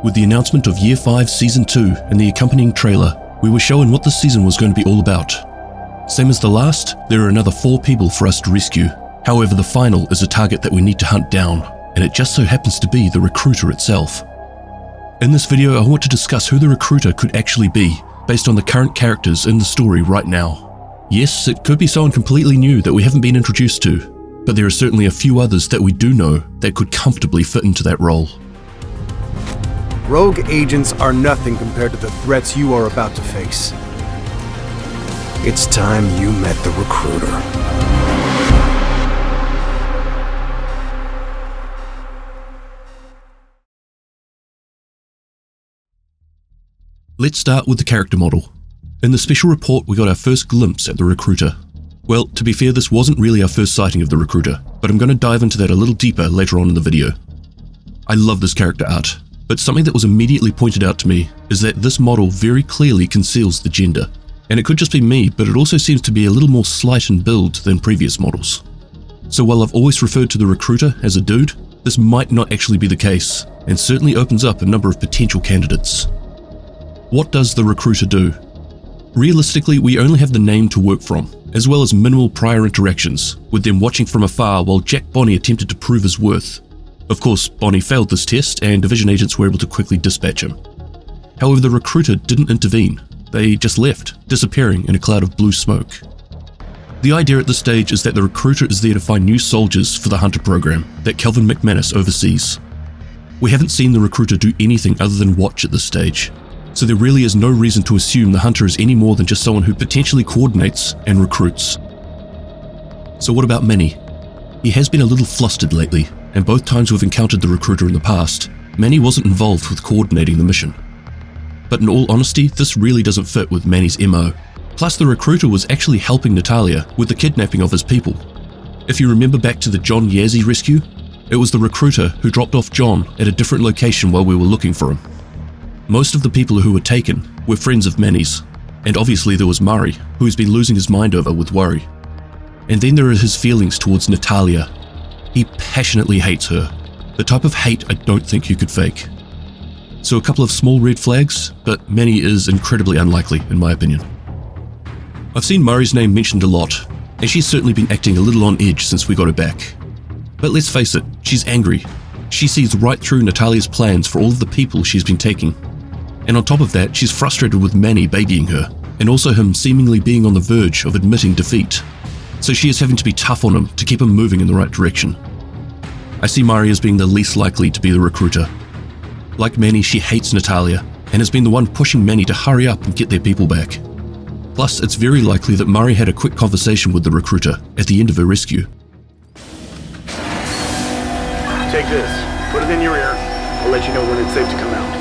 With the announcement of Year 5 Season 2 and the accompanying trailer, we were shown what this season was going to be all about. Same as the last, there are another 4 people for us to rescue. However, the final is a target that we need to hunt down, and it just so happens to be the recruiter itself. In this video, I want to discuss who the recruiter could actually be, based on the current characters in the story right now. Yes, it could be someone completely new that we haven't been introduced to, but there are certainly a few others that we do know that could comfortably fit into that role. Rogue agents are nothing compared to the threats you are about to face. It's time you met the recruiter. Let's start with the character model. In the special report, we got our first glimpse at the recruiter. Well, to be fair, this wasn't really our first sighting of the recruiter, but I'm going to dive into that a little deeper later on in the video. I love this character art, but something that was immediately pointed out to me is that this model very clearly conceals the gender. And it could just be me, but it also seems to be a little more slight in build than previous models. So while I've always referred to the recruiter as a dude, this might not actually be the case, and certainly opens up a number of potential candidates. What does the recruiter do? Realistically, we only have the name to work from, as well as minimal prior interactions, with them watching from afar while Jack Bonney attempted to prove his worth. Of course, Bonney failed this test, and division agents were able to quickly dispatch him. However, the recruiter didn't intervene. They just left, disappearing in a cloud of blue smoke. The idea at this stage is that the recruiter is there to find new soldiers for the Hunter program that Kelvin McManus oversees. We haven't seen the recruiter do anything other than watch at this stage, so there really is no reason to assume the Hunter is any more than just someone who potentially coordinates and recruits. So what about Manny? He has been a little flustered lately, and both times we've encountered the recruiter in the past, Manny wasn't involved with coordinating the mission. But in all honesty, this really doesn't fit with Manny's MO. Plus, the recruiter was actually helping Natalia with the kidnapping of his people. If you remember back to the John Yazzie rescue, it was the recruiter who dropped off John at a different location while we were looking for him. Most of the people who were taken were friends of Manny's, and obviously there was Murray, who he's been losing his mind over with worry. And then there are his feelings towards Natalia. He passionately hates her, the type of hate I don't think you could fake. So a couple of small red flags, but Manny is incredibly unlikely in my opinion. I've seen Murray's name mentioned a lot, and she's certainly been acting a little on edge since we got her back. But let's face it, she's angry. She sees right through Natalia's plans for all of the people she's been taking. And on top of that, she's frustrated with Manny babying her, and also him seemingly being on the verge of admitting defeat. So she is having to be tough on him to keep him moving in the right direction. I see Murray as being the least likely to be the recruiter. Like Manny, she hates Natalia, and has been the one pushing Manny to hurry up and get their people back. Plus, it's very likely that Murray had a quick conversation with the recruiter at the end of her rescue. Take this, put it in your ear. I'll let you know when it's safe to come out.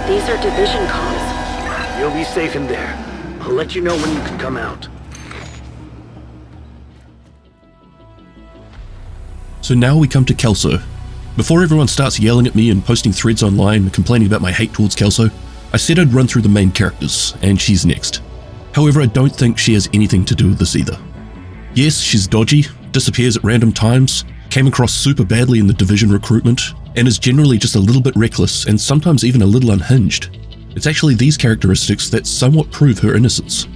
These are division comms. You'll be safe in there. I'll let you know when you can come out. So now we come to Kelso. Before everyone starts yelling at me and posting threads online complaining about my hate towards Kelso, I said I'd run through the main characters, and she's next. However, I don't think she has anything to do with this either. Yes, she's dodgy, disappears at random times, came across super badly in the division recruitment, and is generally just a little bit reckless and sometimes even a little unhinged. It's actually these characteristics that somewhat prove her innocence.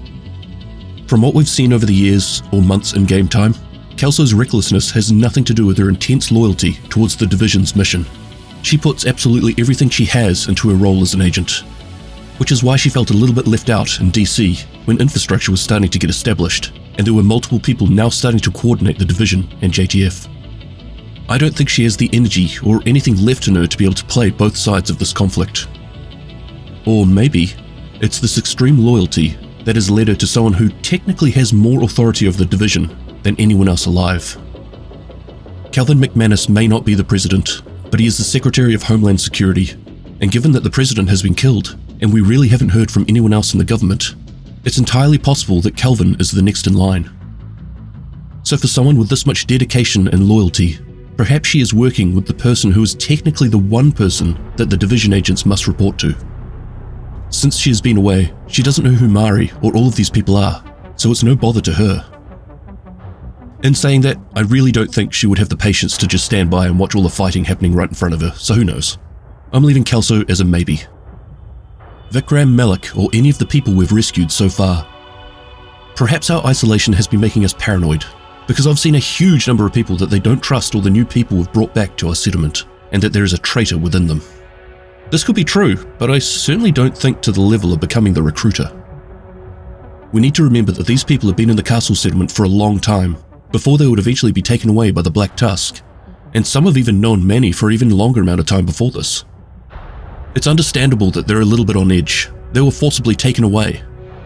From what we've seen over the years, or months in game time, Kelso's recklessness has nothing to do with her intense loyalty towards the division's mission. She puts absolutely everything she has into her role as an agent, which is why she felt a little bit left out in DC when infrastructure was starting to get established, and there were multiple people now starting to coordinate the division and JTF. I don't think she has the energy or anything left in her to be able to play both sides of this conflict. Or maybe it's this extreme loyalty that has led her to someone who technically has more authority over the division than anyone else alive. Kelvin McManus may not be the president, but he is the Secretary of Homeland Security, and given that the president has been killed, and we really haven't heard from anyone else in the government, it's entirely possible that Kelvin is the next in line. So for someone with this much dedication and loyalty, perhaps she is working with the person who is technically the one person that the division agents must report to. Since she has been away, she doesn't know who Mari or all of these people are, so it's no bother to her. In saying that, I really don't think she would have the patience to just stand by and watch all the fighting happening right in front of her, so who knows. I'm leaving Kelso as a maybe. Vikram, Malik, or any of the people we've rescued so far. Perhaps our isolation has been making us paranoid, because I've seen a huge number of people that they don't trust all the new people we've brought back to our settlement, and that there is a traitor within them. This could be true, but I certainly don't think to the level of becoming the recruiter. We need to remember that these people have been in the castle settlement for a long time, before they would eventually be taken away by the Black Tusk, and some have even known Manny for an even longer amount of time before this. It's understandable that they're a little bit on edge. They were forcibly taken away.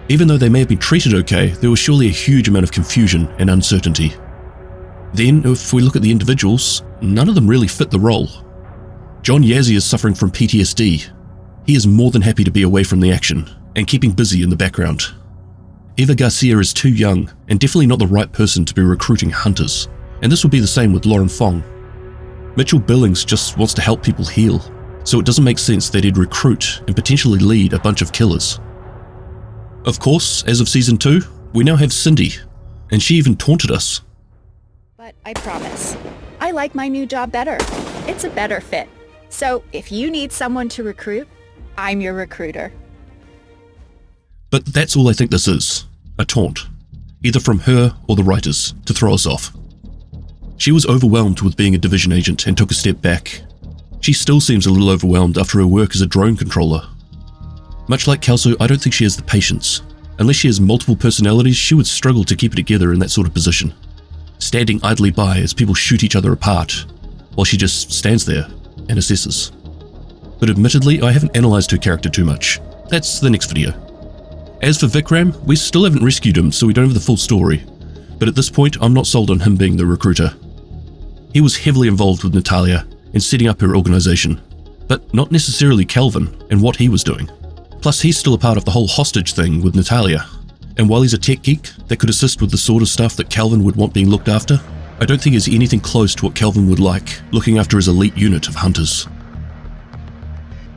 Even though they may have been treated okay, there was surely a huge amount of confusion and uncertainty. Then, if we look at the individuals, none of them really fit the role. John Yazzie is suffering from PTSD. He is more than happy to be away from the action, and keeping busy in the background. Eva Garcia is too young, and definitely not the right person to be recruiting hunters, and this would be the same with Lauren Fong. Mitchell Billings just wants to help people heal, so it doesn't make sense that he'd recruit and potentially lead a bunch of killers. Of course, as of Season 2, we now have Cindy, and she even taunted us. But I promise, I like my new job better. It's a better fit. So if you need someone to recruit, I'm your recruiter. But that's all I think this is, a taunt, either from her or the writers, to throw us off. She was overwhelmed with being a division agent and took a step back. She still seems a little overwhelmed after her work as a drone controller. Much like Kelso, I don't think she has the patience. Unless she has multiple personalities, she would struggle to keep it together in that sort of position, standing idly by as people shoot each other apart, while she just stands there and assesses. But admittedly, I haven't analysed her character too much. That's the next video. As for Vikram, we still haven't rescued him, so we don't have the full story. But at this point, I'm not sold on him being the recruiter. He was heavily involved with Natalia in setting up her organisation, but not necessarily Kelvin and what he was doing. Plus, he's still a part of the whole hostage thing with Natalia. And while he's a tech geek that could assist with the sort of stuff that Kelvin would want being looked after, I don't think he's anything close to what Kelvin would like, looking after his elite unit of hunters.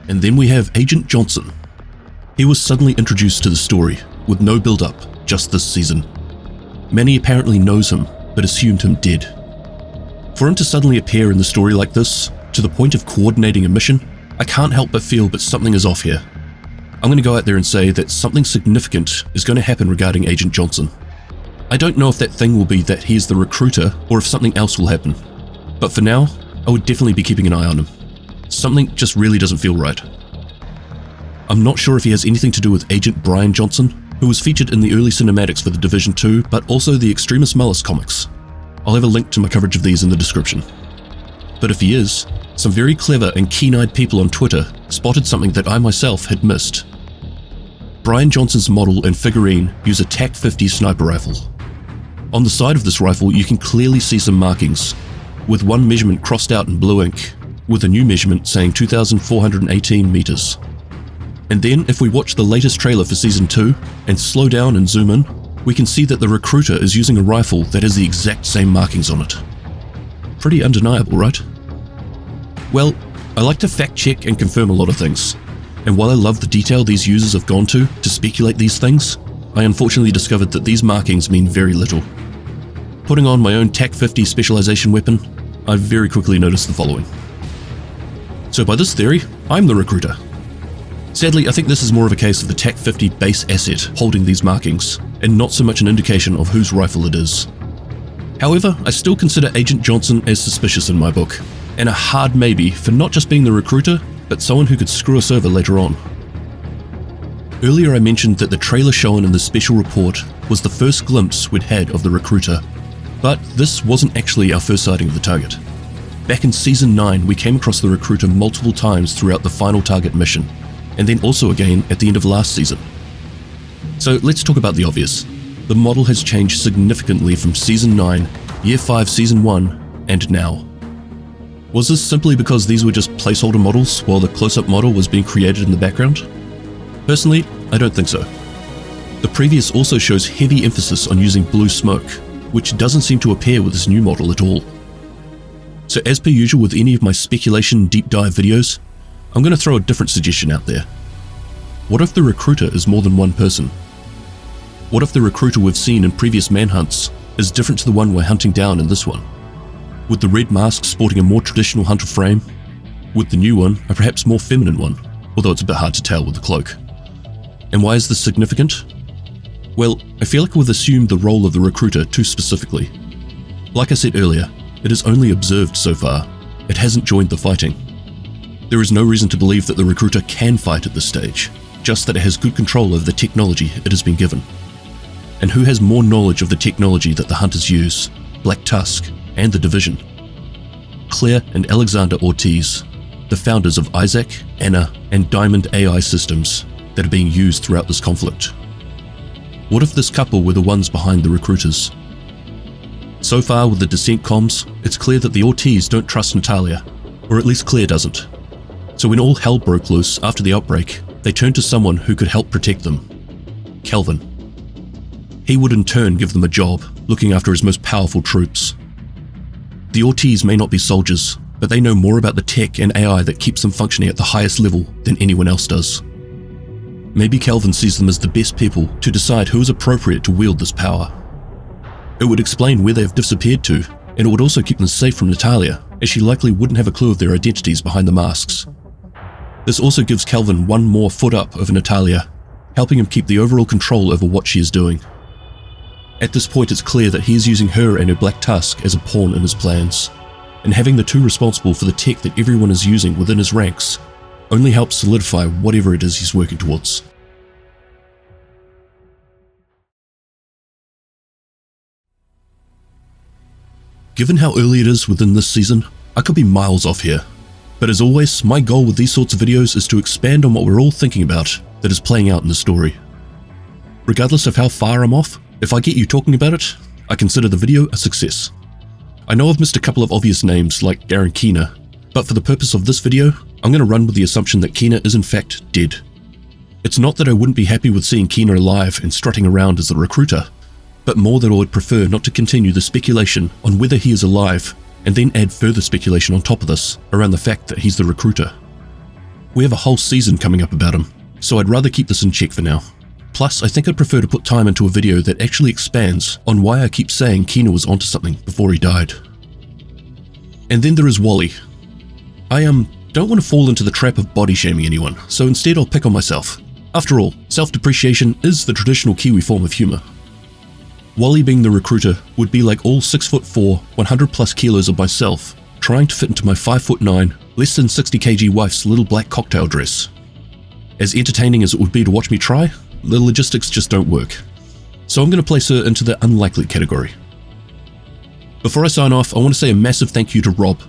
And then we have Agent Johnson. He was suddenly introduced to the story, with no build-up, just this season. Manny apparently knows him, but assumed him dead. For him to suddenly appear in the story like this, to the point of coordinating a mission, I can't help but feel that something is off here. I'm going to go out there and say that something significant is going to happen regarding Agent Johnson. I don't know if that thing will be that he's the recruiter or if something else will happen. But for now, I would definitely be keeping an eye on him. Something just really doesn't feel right. I'm not sure if he has anything to do with Agent Brian Johnson, who was featured in the early cinematics for the Division 2, but also the Extremis Malus comics. I'll have a link to my coverage of these in the description. But if he is, some very clever and keen-eyed people on Twitter spotted something that I myself had missed. Brian Johnson's model and figurine use a TAC-50 sniper rifle. On the side of this rifle you can clearly see some markings, with one measurement crossed out in blue ink, with a new measurement saying 2,418 meters. And then if we watch the latest trailer for Season 2 and slow down and zoom in, we can see that the recruiter is using a rifle that has the exact same markings on it. Pretty undeniable, right? Well, I like to fact check and confirm a lot of things, and while I love the detail these users have gone to speculate these things, I unfortunately discovered that these markings mean very little. Putting on my own TAC-50 specialization weapon, I very quickly noticed the following. So by this theory, I'm the recruiter. Sadly, I think this is more of a case of the TAC-50 base asset holding these markings, and not so much an indication of whose rifle it is. However, I still consider Agent Johnson as suspicious in my book, and a hard maybe for not just being the recruiter, but someone who could screw us over later on. Earlier I mentioned that the trailer shown in the special report was the first glimpse we'd had of the recruiter, but this wasn't actually our first sighting of the target. Back in Season 9, we came across the recruiter multiple times throughout the final target mission, and then also again at the end of last season. So let's talk about the obvious. The model has changed significantly from Season 9, Year 5 Season 1, and now. Was this simply because these were just placeholder models while the close-up model was being created in the background? Personally, I don't think so. The previous also shows heavy emphasis on using blue smoke, which doesn't seem to appear with this new model at all. So as per usual with any of my speculation deep dive videos, I'm going to throw a different suggestion out there. What if the recruiter is more than one person? What if the recruiter we've seen in previous manhunts is different to the one we're hunting down in this one? With the red mask sporting a more traditional hunter frame, with the new one a perhaps more feminine one, although it's a bit hard to tell with the cloak. And why is this significant? Well, I feel like we've assumed the role of the recruiter too specifically. Like I said earlier, it is only observed so far. It hasn't joined the fighting. There is no reason to believe that the recruiter can fight at this stage, just that it has good control over the technology it has been given. And who has more knowledge of the technology that the hunters use, Black Tusk and the Division? Claire and Alexander Ortiz, the founders of Isaac, Anna, and Diamond AI systems that are being used throughout this conflict. What if this couple were the ones behind the recruiters? So far with the Descent comms, it's clear that the Ortiz don't trust Natalia, or at least Claire doesn't. So when all hell broke loose after the outbreak, they turned to someone who could help protect them, Kelvin. He would in turn give them a job, looking after his most powerful troops. The Ortiz may not be soldiers, but they know more about the tech and AI that keeps them functioning at the highest level than anyone else does. Maybe Kelvin sees them as the best people to decide who is appropriate to wield this power. It would explain where they have disappeared to, and it would also keep them safe from Natalia, as she likely wouldn't have a clue of their identities behind the masks. This also gives Kelvin one more foot up over Natalia, helping him keep the overall control over what she is doing. At this point, it's clear that he is using her and her Black Tusk as a pawn in his plans, and having the two responsible for the tech that everyone is using within his ranks only helps solidify whatever it is he's working towards. Given how early it is within this season, I could be miles off here. But as always, my goal with these sorts of videos is to expand on what we're all thinking about that is playing out in the story. Regardless of how far I'm off, if I get you talking about it, I consider the video a success. I know I've missed a couple of obvious names like Darren Keener, but for the purpose of this video, I'm going to run with the assumption that Keener is in fact dead. It's not that I wouldn't be happy with seeing Keener alive and strutting around as the recruiter, but more that I would prefer not to continue the speculation on whether he is alive and then add further speculation on top of this around the fact that he's the recruiter. We have a whole season coming up about him, so I'd rather keep this in check for now. Plus, I think I'd prefer to put time into a video that actually expands on why I keep saying Keener was onto something before he died. And then there is Wally. I don't want to fall into the trap of body shaming anyone, so instead I'll pick on myself. After all, self-depreciation is the traditional Kiwi form of humour. Wally being the recruiter would be like all 6'4", 100 plus kilos of myself, trying to fit into my 5'9", less than 60 kg wife's little black cocktail dress. As entertaining as it would be to watch me try, the logistics just don't work. So I'm going to place her into the unlikely category. Before I sign off, I want to say a massive thank you to Rob.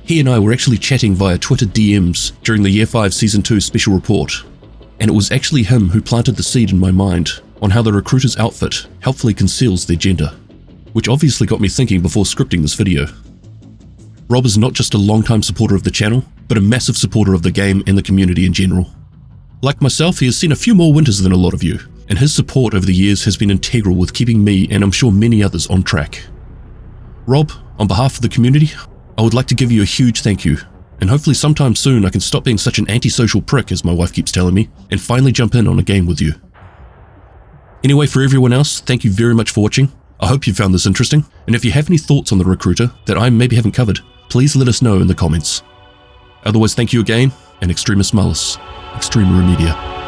He and I were actually chatting via Twitter DMs during the Year 5 Season 2 special report, and it was actually him who planted the seed in my mind on how the recruiter's outfit helpfully conceals their gender, which obviously got me thinking before scripting this video. Rob is not just a long-time supporter of the channel, but a massive supporter of the game and the community in general. Like myself, he has seen a few more winters than a lot of you, and his support over the years has been integral with keeping me, and I'm sure many others, on track. Rob, on behalf of the community, I would like to give you a huge thank you, and hopefully sometime soon I can stop being such an antisocial prick, as my wife keeps telling me, and finally jump in on a game with you. Anyway, for everyone else, thank you very much for watching. I hope you found this interesting, and if you have any thoughts on the recruiter that I maybe haven't covered, please let us know in the comments. Otherwise, thank you again, and Extremis Malus, Extrema Remedia.